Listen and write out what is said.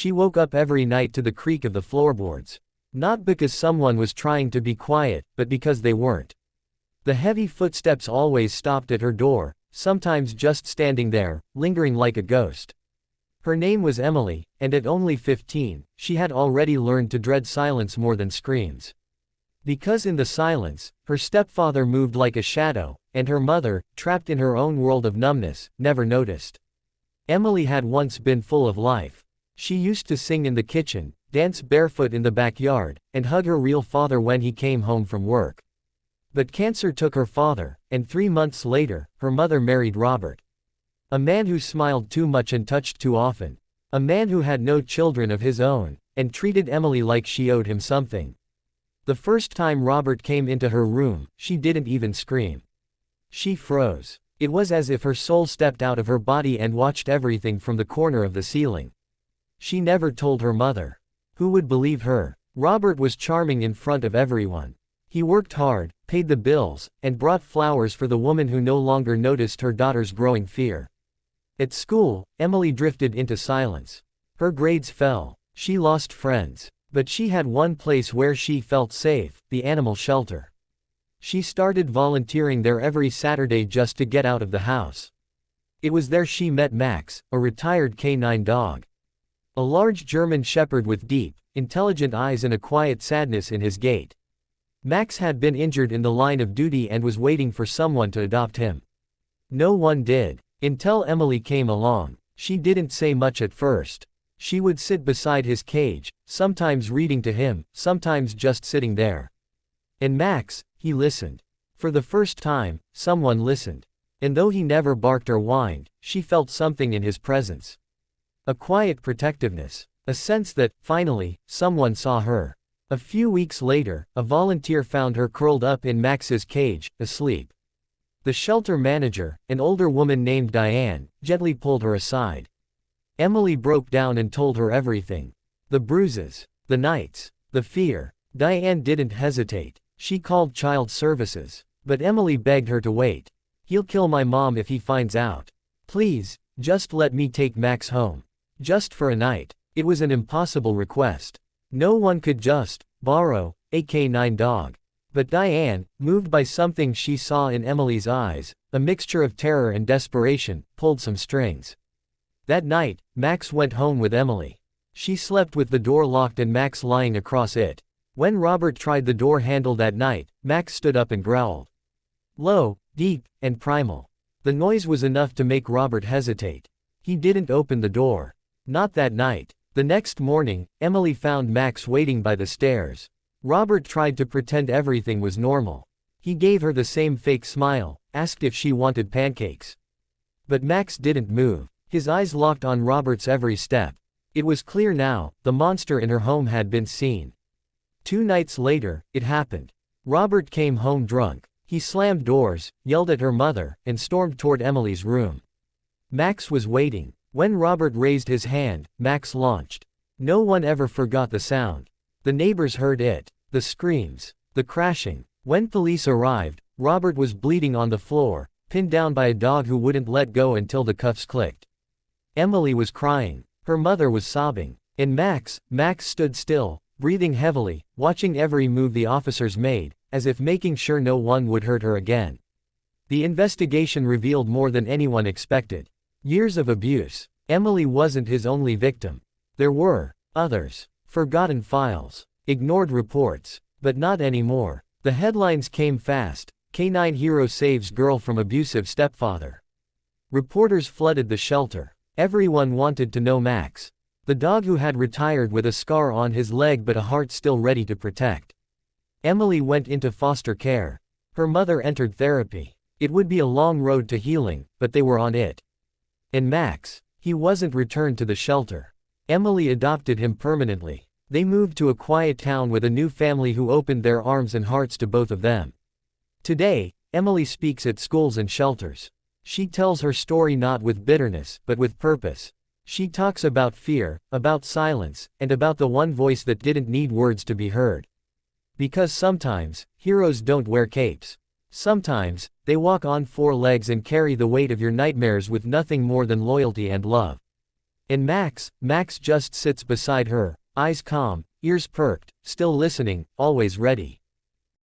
She woke up every night to the creak of the floorboards. Not because someone was trying to be quiet, but because they weren't. The heavy footsteps always stopped at her door, sometimes just standing there, lingering like a ghost. Her name was Emily, and at only 15, she had already learned to dread silence more than screams. Because in the silence, her stepfather moved like a shadow, and her mother, trapped in her own world of numbness, never noticed. Emily had once been full of life. She used to sing in the kitchen, dance barefoot in the backyard, and hug her real father when he came home from work. But cancer took her father, and 3 months later, her mother married Robert. A man who smiled too much and touched too often. A man who had no children of his own, and treated Emily like she owed him something. The first time Robert came into her room, she didn't even scream. She froze. It was as if her soul stepped out of her body and watched everything from the corner of the ceiling. She never told her mother. Who would believe her? Robert was charming in front of everyone. He worked hard, paid the bills, and brought flowers for the woman who no longer noticed her daughter's growing fear. At school, Emily drifted into silence. Her grades fell. She lost friends. But she had one place where she felt safe, the animal shelter. She started volunteering there every Saturday just to get out of the house. It was there she met Max, a retired canine dog. A large German shepherd with deep, intelligent eyes and a quiet sadness in his gait. Max had been injured in the line of duty and was waiting for someone to adopt him. No one did. Until Emily came along. She didn't say much at first. She would sit beside his cage, sometimes reading to him, sometimes just sitting there. And Max, he listened. For the first time, someone listened. And though he never barked or whined, she felt something in his presence. A quiet protectiveness. A sense that, finally, someone saw her. A few weeks later, a volunteer found her curled up in Max's cage, asleep. The shelter manager, an older woman named Diane, gently pulled her aside. Emily broke down and told her everything. The bruises, the nights, the fear. Diane didn't hesitate. She called child services. But Emily begged her to wait. He'll kill my mom if he finds out. Please, just let me take Max home. Just for a night. It was an impossible request. No one could just borrow a canine dog. But Diane, moved by something she saw in Emily's eyes, a mixture of terror and desperation, pulled some strings. That night, Max went home with Emily. She slept with the door locked and Max lying across it. When Robert tried the door handle that night, Max stood up and growled. Low, deep, and primal. The noise was enough to make Robert hesitate. He didn't open the door. Not that night. The next morning, Emily found Max waiting by the stairs. Robert tried to pretend everything was normal. He gave her the same fake smile, asked if she wanted pancakes. But Max didn't move. His eyes locked on Robert's every step. It was clear now, the monster in her home had been seen. 2 nights later, it happened. Robert came home drunk. He slammed doors, yelled at her mother, and stormed toward Emily's room. Max was waiting. When Robert raised his hand, Max launched. No one ever forgot the sound. The neighbors heard it. The screams. The crashing. When police arrived, Robert was bleeding on the floor, pinned down by a dog who wouldn't let go until the cuffs clicked. Emily was crying. Her mother was sobbing. And Max stood still, breathing heavily, watching every move the officers made, as if making sure no one would hurt her again. The investigation revealed more than anyone expected. Years of abuse. Emily wasn't his only victim. There were others. Forgotten files. Ignored reports. But not anymore. The headlines came fast. Canine hero saves girl from abusive stepfather. Reporters flooded the shelter. Everyone wanted to know Max. The dog who had retired with a scar on his leg but a heart still ready to protect. Emily went into foster care. Her mother entered therapy. It would be a long road to healing, but they were on it. And Max, he wasn't returned to the shelter. Emily adopted him permanently. They moved to a quiet town with a new family who opened their arms and hearts to both of them. Today, Emily speaks at schools and shelters. She tells her story not with bitterness, but with purpose. She talks about fear, about silence, and about the one voice that didn't need words to be heard. Because sometimes, heroes don't wear capes. Sometimes, they walk on 4 legs and carry the weight of your nightmares with nothing more than loyalty and love. And Max just sits beside her, eyes calm, ears perked, still listening, always ready.